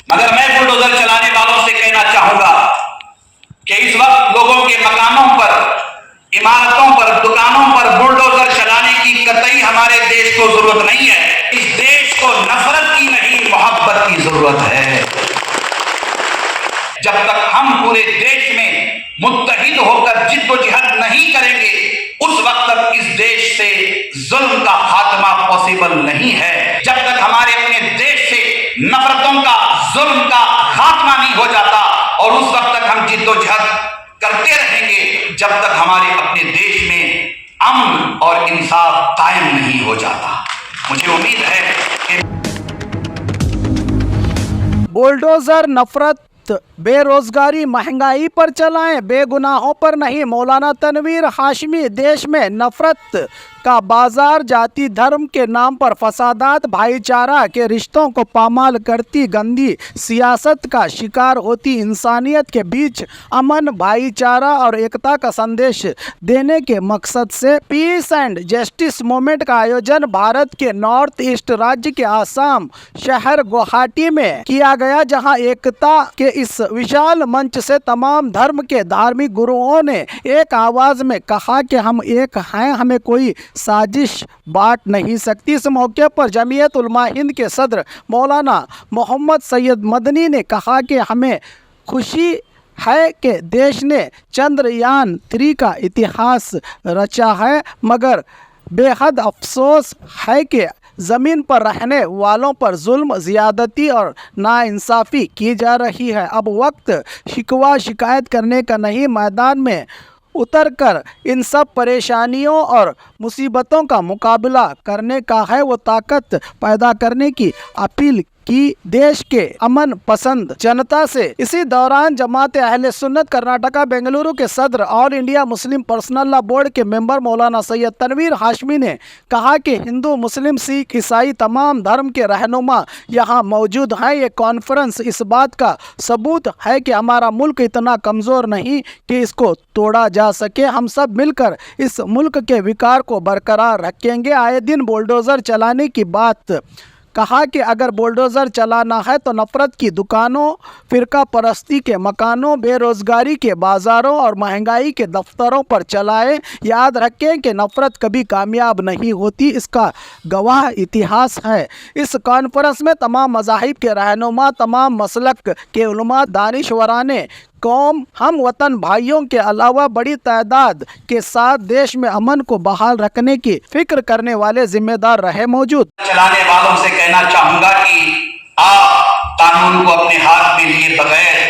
مگر میں بلڈوزر چلانے والوں سے کہنا چاہوں گا کہ اس وقت لوگوں کے مکانوں پر، عمارتوں پر، دکانوں پر بلڈوزر چلانے کی قطعی ہمارے دیش کو ضرورت نہیں ہے۔ اس دیش کو نفرت کی نہیں، محبت کی ضرورت ہے۔ جب تک ہم پورے دیش میں متحد ہو کر جد و جہد نہیں کریں گے، اس وقت تک اس دیش سے ظلم کا خاتمہ پاسبل نہیں ہے۔ جب تک ہمارے اپنے دیش سے نفرتوں کا، ظلم کا خاتمہ نہیں ہو جاتا، اور اس وقت تک ہم جد و جہد کرتے رہیں گے جب تک ہمارے اپنے دیش میں امن اور انصاف قائم نہیں ہو جاتا۔ مجھے امید ہے کہ بلڈوزر نفرت، بے روزگاری، مہنگائی پر چلائیں، بے گناہوں پر نہیں۔ مولانا تنویر ہاشمی۔ دیش میں نفرت کا بازار، جاتی دھرم کے نام پر فسادات، بھائی چارہ کے رشتوں کو پامال کرتی گندی سیاست کا شکار ہوتی انسانیت کے بیچ امن، بھائی چارہ اور ایکتا کا سندیش دینے کے مقصد سے پیس اینڈ جسٹس موومنٹ کا آیوجن بھارت کے نارتھ ایسٹ راجیہ کے آسام شہر گوہاٹی میں کیا گیا، جہاں ایکتا کے اس وشال منچ سے تمام دھرم کے دھارمک گروؤں نے ایک آواز میں کہا کہ ہم ایک ہیں، ہمیں کوئی سازش بانٹ نہیں سکتی۔ اس موقع پر جمعیت علماء ہند کے صدر مولانا محمد سید مدنی نے کہا کہ ہمیں خوشی ہے کہ دیش نے چندریان 3 کا اتہاس رچا ہے، مگر بے حد افسوس ہے کہ زمین پر رہنے والوں پر ظلم، زیادتی اور ناانصافی کی جا رہی ہے۔ اب وقت شکوہ شکایت کرنے کا نہیں، میدان میں اتر کر ان سب پریشانیوں اور مصیبتوں کا مقابلہ کرنے کا ہے۔ وہ طاقت پیدا کرنے کی اپیل کی دیش کے امن پسند جنتا سے۔ اسی دوران جماعت اہل سنت کرناٹکا بنگلورو کے صدر، آل انڈیا مسلم پرسنل لا بورڈ کے ممبر مولانا سید تنویر ہاشمی نے کہا کہ ہندو، مسلم، سکھ، عیسائی تمام دھرم کے رہنما یہاں موجود ہیں۔ یہ کانفرنس اس بات کا ثبوت ہے کہ ہمارا ملک اتنا کمزور نہیں کہ اس کو توڑا جا سکے۔ ہم سب مل کر اس ملک کے وقار کو برقرار رکھیں گے۔ آئے دن بلڈوزر چلانے کی بات کہا کہ اگر بلڈوزر چلانا ہے تو نفرت کی دکانوں، فرقہ پرستی کے مکانوں، بے روزگاری کے بازاروں اور مہنگائی کے دفتروں پر چلائیں۔ یاد رکھیں کہ نفرت کبھی کامیاب نہیں ہوتی، اس کا گواہ اتہاس ہے۔ اس کانفرنس میں تمام مذاہب کے رہنما، تمام مسلک کے علماء، دانشوران قوم، ہم وطن بھائیوں کے علاوہ بڑی تعداد کے ساتھ دیش میں امن کو بحال رکھنے کی فکر کرنے والے ذمہ دار رہے موجود۔ چلانے والوں سے کہنا چاہوں گا کہ آپ قانون کو اپنے ہاتھ میں لیے بغیر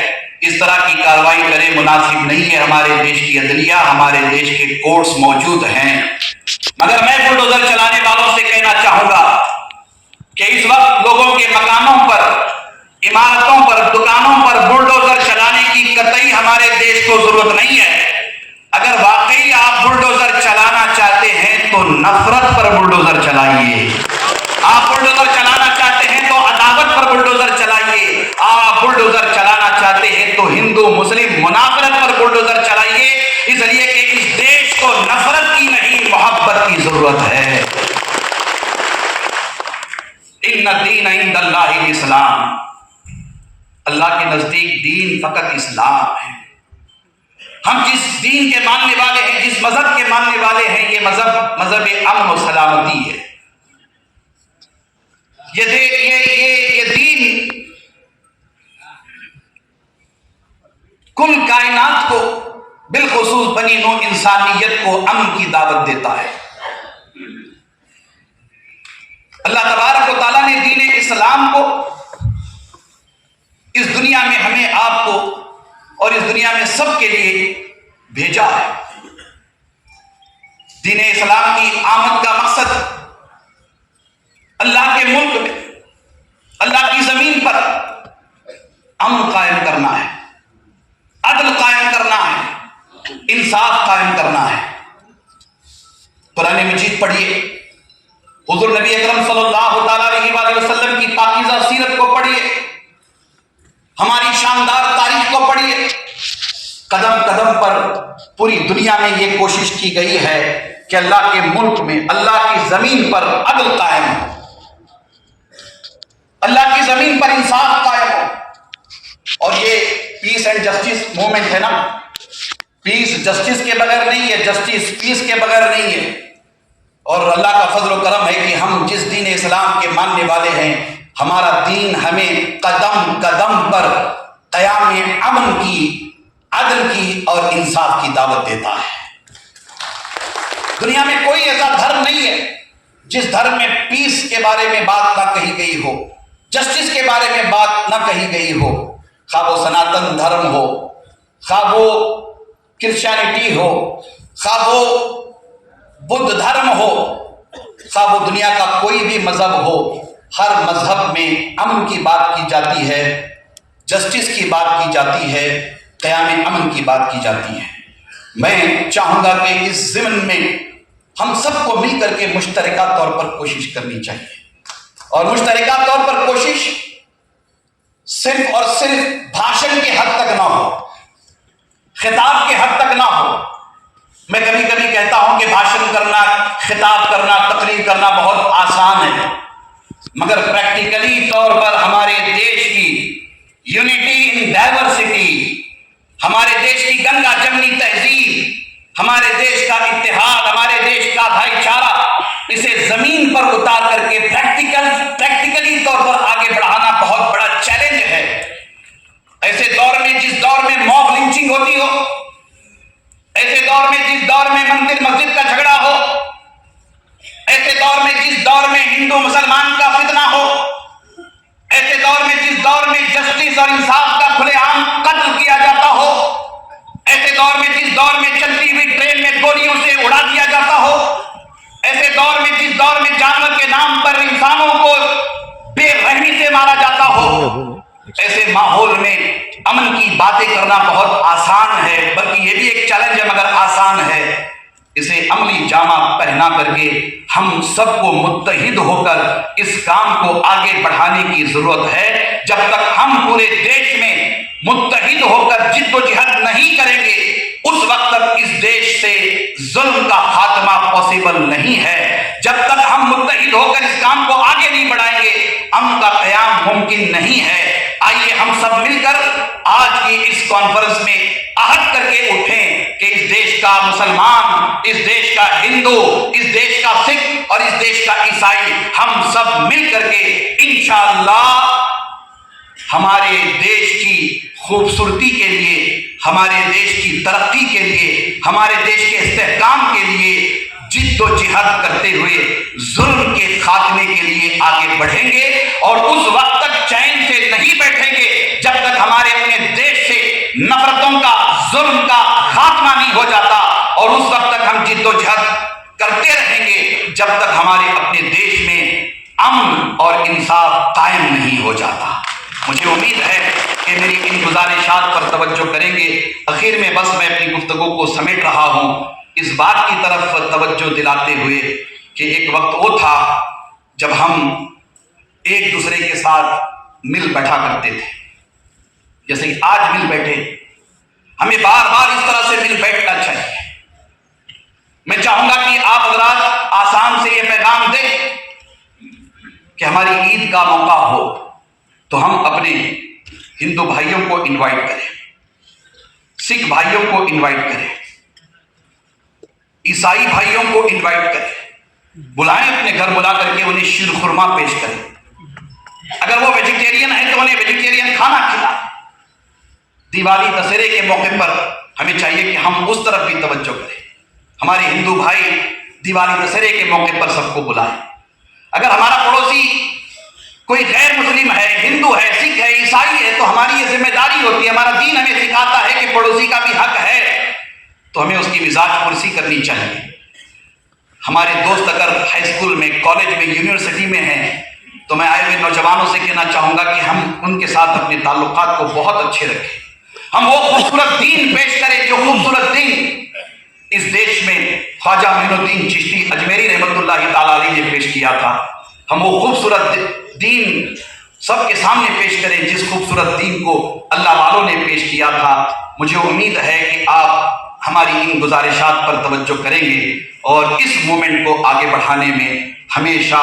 اس طرح کی کارروائی کریں، مناسب نہیں ہے۔ ہمارے دیش کی عدلیہ، ہمارے دیش کے کورٹس موجود ہیں، مگر میں بلڈوزر چلانے والوں سے کہنا چاہوں گا کہ اس وقت لوگوں کے مکانوں پر، عمارتوں پر، دکانوں پر بلڈوزر چلانے کی قطعی ہمارے دیش کو ضرورت نہیں ہے۔ اگر واقعی آپ بلڈوزر چلانا چاہتے ہیں تو نفرت پر بلڈوزر چلائیے۔ آپ بلڈوزر چلانا چاہتے ہیں تو عداوت پر بلڈوزر چلائیے۔ آپ بلڈوزر چلانا چاہتے ہیں تو ہندو مسلم منافرت پر بلڈوزر چلائیے، اس لیے کہ اس دیش کو نفرت کی نہیں، محبت کی ضرورت ہے۔ ان الدین عند اللہ الاسلام، اللہ کے نزدیک دین فقط اسلام ہے۔ ہم جس دین کے ماننے والے ہیں، جس مذہب کے ماننے والے ہیں، یہ مذہب امن و سلامتی ہے۔ یہ دین کل کائنات کو، بالخصوص بنی نوع انسانیت کو امن کی دعوت دیتا ہے۔ اللہ تبارک و تعالیٰ نے دین اسلام کو اس دنیا میں ہمیں، آپ کو اور اس دنیا میں سب کے لیے بھیجا ہے۔ دین اسلام کی آمد کا مقصد اللہ کے ملک میں، اللہ کی زمین پر امن قائم کرنا ہے، عدل قائم کرنا ہے، انصاف قائم کرنا ہے۔ قرآن مجید پڑھیے، حضور نبی اکرم صلی اللہ تعالیٰ علیہ وآلہ وسلم کی پاکیزہ سیرت کو پڑھیے، ہماری شاندار تاریخ کو پڑھیے۔ قدم قدم پر پوری دنیا میں یہ کوشش کی گئی ہے کہ اللہ کے ملک میں، اللہ کی زمین پر عدل قائم ہو، اللہ کی زمین پر انصاف قائم ہو۔ اور یہ پیس اینڈ جسٹس موومنٹ ہے نا، پیس جسٹس کے بغیر نہیں ہے، جسٹس پیس کے بغیر نہیں ہے. اور اللہ کا فضل و کرم ہے کہ ہم جس دین اسلام کے ماننے والے ہیں، ہمارا دین ہمیں قدم قدم پر قیام امن کی، عدل کی اور انصاف کی دعوت دیتا ہے. دنیا میں کوئی ایسا دھرم نہیں ہے جس دھرم میں پیس کے بارے میں بات نہ کہی گئی ہو، جسٹس کے بارے میں بات نہ کہی گئی ہو. خواہ وہ سناتن دھرم ہو، خواہ وہ کرسچینٹی ہو، خواہ وہ بدھ دھرم ہو، خواہ وہ دنیا کا کوئی بھی مذہب ہو، ہر مذہب میں امن کی بات کی جاتی ہے، جسٹس کی بات کی جاتی ہے، قیام امن کی بات کی جاتی ہے. میں چاہوں گا کہ اس ضمن میں ہم سب کو مل کر کے مشترکہ طور پر کوشش کرنی چاہیے. اور مشترکہ طور پر کوشش صرف اور صرف بھاشن کے حد تک نہ ہو، خطاب کے حد تک نہ ہو. میں کبھی کبھی کہتا ہوں کہ بھاشن کرنا، خطاب کرنا، تقریر کرنا بہت آسان ہے، مگر پریکٹیکلی طور پر ہمارے دیش کی یونٹی ان ڈائیورسٹی، ہمارے دیش کی گنگا جمنی تہذیب، ہمارے دیش کا اتحاد، ہمارے دیش کا بھائی چارہ، اسے زمین پر اتار کر کے پریکٹیکلی طور پر آگے بڑھانا بہت بڑا چیلنج ہے. ایسے دور میں جس دور میں موب لنچنگ ہوتی ہو، ایسے دور میں جس دور میں مندر مسجد کا جھگڑا ہو، ایسے دور میں جس دور میں ہندو مسلمان کا فتنہ ہو، ایسے دور میں جس دور میں جسٹس اور انصاف کا کھلے عام قتل کیا جاتا ہو، ایسے دور میں جس دور میں چلتی ہوئی ٹرین میں گولیوں سے اڑا دیا جاتا ہو، ایسے دور میں جس دور میں جانور کے نام پر انسانوں کو بے رحمی سے مارا جاتا ہو، ایسے ماحول میں امن کی باتیں کرنا بہت آسان ہے، بلکہ یہ بھی ایک چیلنج ہے مگر آسان ہے. اسے عملی جامہ پہنا کر کے ہم سب کو متحد ہو کر اس کام کو آگے بڑھانے کی ضرورت ہے. جب تک ہم پورے دیش میں متحد ہو کر جد و جہد نہیں کریں گے، اس وقت تک اس دیش سے ظلم کا خاتمہ پاسبل نہیں ہے. جب تک ہم متحد ہو کر اس کام کو آگے نہیں بڑھائیں گے، امن کا قیام ممکن نہیں ہے. آئیے ہم سب مل کر آج کی اس کانفرنس میں عہد کر کے اٹھیں کہ اس دیش کا مسلمان، اس دیش کا ہندو، اس دیش کا سکھ اور اس دیش کا عیسائی، ہم سب مل کر کے انشاءاللہ ہمارے دیش کی خوبصورتی کے لیے، ہمارے دیش کی ترقی کے لیے، ہمارے دیش کے استحکام کے لیے جد و جہاد کرتے ہوئے ظلم کے خاتمے کے لیے آگے بڑھیں گے. اور اس وقت تک چین سے نہیں بیٹھیں گے جب تک ہمارے اپنے دیش سے نفرتوں کا، ظلم کا خاتمہ نہیں ہو جاتا. اور اس وقت تک ہم جد و جہد کرتے رہیں گے جب تک ہمارے اپنے دیش میں امن اور انصاف قائم نہیں ہو جاتا. مجھے امید ہے کہ میری ان گزارشات پر توجہ کریں گے. اخیر میں بس میں اپنی گفتگو کو سمیٹ رہا ہوں اس بات کی طرف توجہ دلاتے ہوئے کہ ایک وقت وہ تھا جب ہم ایک دوسرے کے ساتھ مل بیٹھا کرتے تھے، جیسے کہ آج مل بیٹھے. ہمیں بار بار اس طرح سے مل بیٹھنا چاہیے. میں چاہوں گا کہ آپ حضرات آسام سے یہ پیغام دیں کہ ہماری عید کا موقع ہو تو ہم اپنے ہندو بھائیوں کو انوائٹ کریں، سکھ بھائیوں کو انوائٹ کریں، عیسائی بھائیوں کو انوائٹ کریں، بلائیں اپنے گھر بلا کر کے انہیں شیر خورما پیش کریں. اگر وہ ویجیٹیرین ہے تو انہیں ویجیٹیرین کھانا کھلائیں. دیوالی دسہرے کے موقع پر ہمیں چاہیے کہ ہم اس طرف بھی توجہ کریں. ہمارے ہندو بھائی دیوالی دسہرے کے موقع پر سب کو بلائیں. اگر ہمارا پڑوسی کوئی غیر مسلم ہے، ہندو ہے، سکھ ہے، عیسائی ہے، تو ہماری یہ ذمہ داری ہوتی ہے، ہمارا دین ہمیں سکھاتا ہے کہ پڑوسی کا بھی حق ہے تو ہمیں اس کی مزاج پرسی کرنی چاہیے. ہمارے دوست اگر ہائی اسکول میں، کالج میں، یونیورسٹی میں ہیں تو میں آئے ہوئے نوجوانوں سے کہنا چاہوں گا کہ ہم ان کے ساتھ اپنے تعلقات کو بہت اچھے رکھیں. ہم وہ خوبصورت دین پیش کریں جو خوبصورت دین اس دیش میں خواجہ معین الدین چشتی اجمیری رحمۃ اللہ تعالیٰ علیہ نے پیش کیا تھا. ہم وہ خوبصورت دین سب کے سامنے پیش کریں جس خوبصورت دین کو اللہ والوں نے پیش کیا تھا. مجھے امید ہے کہ آپ ہماری ان گزارشات پر توجہ کریں گے اور اس مومنٹ کو آگے بڑھانے میں ہمیشہ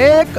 1,